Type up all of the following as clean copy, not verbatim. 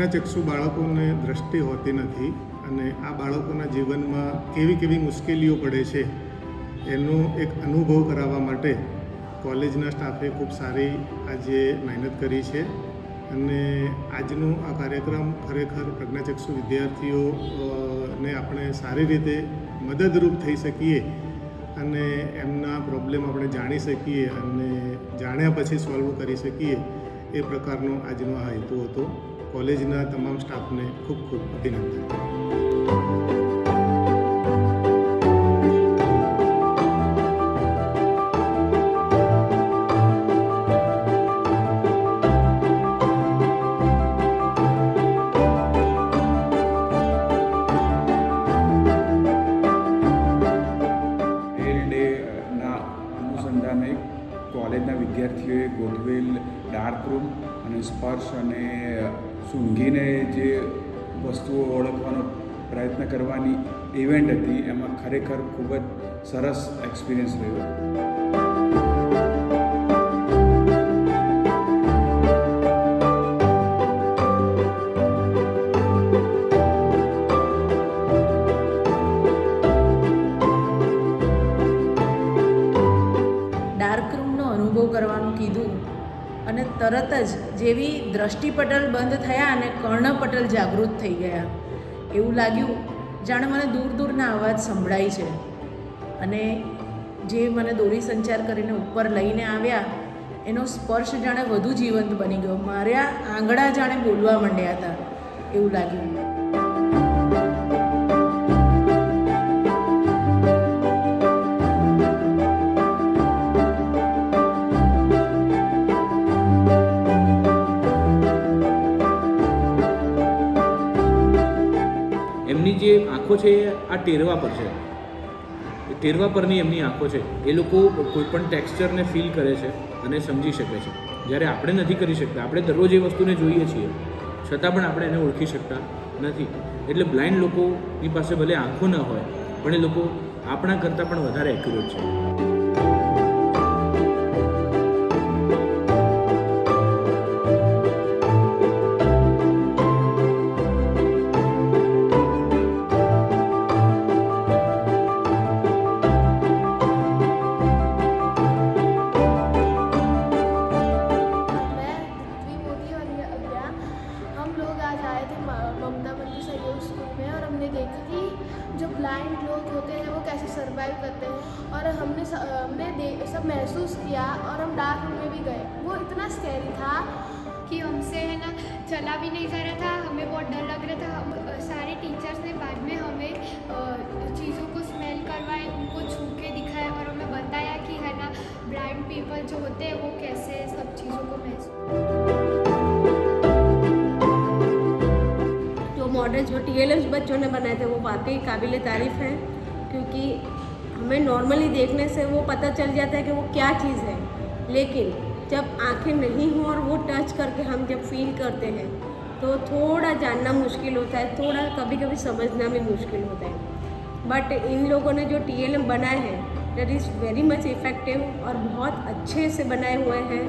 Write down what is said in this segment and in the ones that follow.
પ્રજ્ઞાચક્ષુ બાળકોને દ્રષ્ટિ હોતી નથી અને આ બાળકોના જીવનમાં કેવી કેવી મુશ્કેલીઓ પડે છે એનો એક અનુભવ કરાવવા માટે કોલેજના સ્ટાફે ખૂબ સારી આજે મહેનત કરી છે અને આજનો આ કાર્યક્રમ ખરેખર પ્રજ્ઞાચક્ષુ વિદ્યાર્થીઓને આપણે સારી રીતે મદદરૂપ થઈ શકીએ અને એમના પ્રોબ્લેમ આપણે જાણી શકીએ અને જાણ્યા પછી સોલ્વ કરી શકીએ એ પ્રકારનો આજનો આ હેતુ હતો. કોલેજના તમામ સ્ટાફને ખૂબ ખૂબ અભિનંદન. અનુસંધાને કોલેજના વિદ્યાર્થીઓએ ગોઠવેલ ડાર્ક રૂમ અને સ્પર્શ અને સૂંઘીને જે વસ્તુઓ ઓળખવાનો પ્રયત્ન કરવાની ઇવેન્ટ હતી. એમાં ખરેખર ખૂબ જ સરસ એક્સપિરિયન્સ રહ્યો. ડાર્ક રૂમનો અનુભવ કરવાનું કીધું અને તરત જ જેવી દ્રષ્ટિપટલ બંધ થયા અને કર્ણપટલ જાગૃત થઈ ગયા એવું લાગ્યું જાણે મને દૂર દૂરના અવાજ સંભળાય છે. અને જે મને દોરી સંચાર કરીને ઉપર લઈને આવ્યા એનો સ્પર્શ જાણે વધુ જીવંત બની ગયો. મારા આંગળા જાણે બોલવા માંડ્યા હતા એવું લાગ્યું. એમની જે આંખો છે આ ટેરવા પર છે, ટેરવા પરની એમની આંખો છે. એ લોકો કોઈપણ ટેક્સચરને ફીલ કરે છે અને સમજી શકે છે, જ્યારે આપણે નથી કરી શકતા. આપણે દરરોજ એ વસ્તુને જોઈએ છીએ છતાં પણ આપણે એને ઓળખી શકતા નથી. એટલે બ્લાઇન્ડ લોકોની પાસે ભલે આંખો ન હોય પણ એ લોકો આપણા કરતાં પણ વધારે એક્યુરેટ છે. ममता मंदिर सहयोग स्कूल में और हमने देखा कि जो ब्लाइंड लोग होते हैं वो कैसे सर्वाइव करते हैं और हमने सब महसूस किया और हम डार्क रूम में भी गए. वो इतना स्कैरी था कि हमसे है ना चला भी नहीं जा रहा था, हमें बहुत डर लग रहा था. हम सारे टीचर्स ने बाद में हमें चीज़ों को स्मेल करवाए, उनको छू के दिखाया और हमें बताया कि है ना ब्लाइंड पीपल जो होते हैं वो कैसे सब चीज़ों को महसूस. मॉडल जो TLMs बच्चों ने बनाए थे वो वाकई काबिल तारीफ़ है, क्योंकि हमें नॉर्मली देखने से वो पता चल जाता है कि वो क्या चीज़ है, लेकिन जब आंखें नहीं हों और वो टच करके हम जब फील करते हैं तो थोड़ा जानना मुश्किल होता है, थोड़ा कभी कभी समझना भी मुश्किल होता है. बट इन लोगों ने जो TLM बनाए हैं that is very much effective और बहुत अच्छे से बनाए हुए हैं.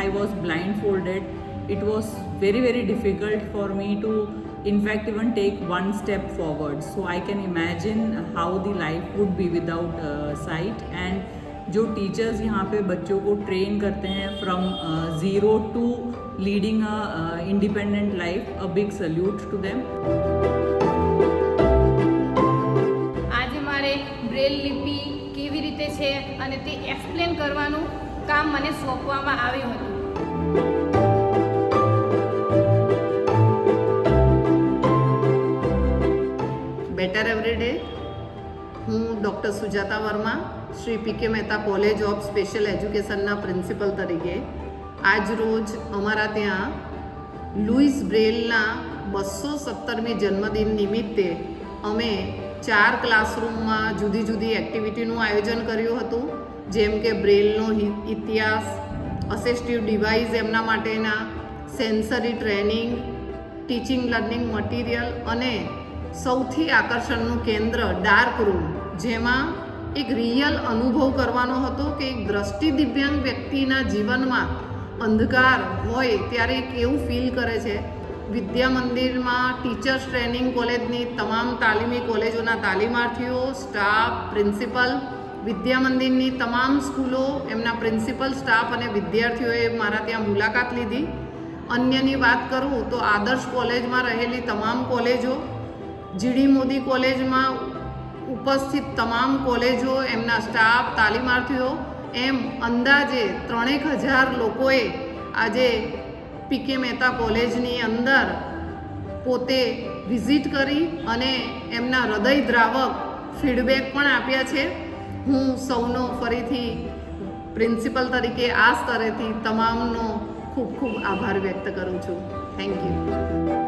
I was blindfolded. It was very difficult for me to in fact even take one step forward. So I can imagine how the life would be without sight. And जो teachers यहाँ पे बच्चों को ट्रेन करते हैं from zero to leading a independent life, a big salute to them. આજે મારે Braille લિપિ કેવી રીતે છે અને તે એક્સપ્લેન કરવાનું કામ મને સોંપવામાં આવ્યું હતું. Better everyday. હું doctor Sujata Varma, Shri PK Mehta college of special એજ્યુકેશનના પ્રિન્સિપલ તરીકે આજ રોજ અમારા ત્યાં લુઈસ બ્રેલના 217મી જન્મદિન નિમિત્તે અમે 4 ક્લાસરૂમમાં જુદી જુદી એક્ટિવિટીનું આયોજન કર્યું હતું, જેમ કે બ્રેલનો ઇતિહાસ, અસિસ્ટિવ ડિવાઇસ એમના માટેના, sensory training, teaching learning material અને સૌથી આકર્ષણનું કેન્દ્ર ડાર્ક રૂમ, જેમાં એક રિયલ અનુભવ કરવાનો હતો કે એક દ્રષ્ટિ દિવ્યાંગ વ્યક્તિના જીવનમાં અંધકાર હોય ત્યારે કેવું ફીલ કરે છે. વિદ્યા મંદિરમાં ટીચર્સ ટ્રેનિંગ કોલેજની તમામ તાલીમી કોલેજોના તાલીમાર્થીઓ, સ્ટાફ, પ્રિન્સિપલ, વિદ્યા મંદિરની તમામ સ્કૂલો, એમના પ્રિન્સિપલ, સ્ટાફ અને વિદ્યાર્થીઓએ મારા ત્યાં મુલાકાત લીધી. અન્યની વાત કરું તો આદર્શ કોલેજમાં રહેલી તમામ કોલેજો, જીડી મોદી કોલેજમાં ઉપસ્થિત તમામ કોલેજો, એમના સ્ટાફ, તાલીમાર્થીઓ, એમ અંદાજે 3000 લોકોએ આજે પીકે મહેતા કોલેજની અંદર પોતે વિઝિટ કરી અને એમના હૃદયદ્રાવક ફીડબેક પણ આપ્યા છે. હું સૌનો ફરીથી પ્રિન્સિપલ તરીકે આ સ્તરેથી તમામનો ખૂબ ખૂબ આભાર વ્યક્ત કરું છું. Thank you.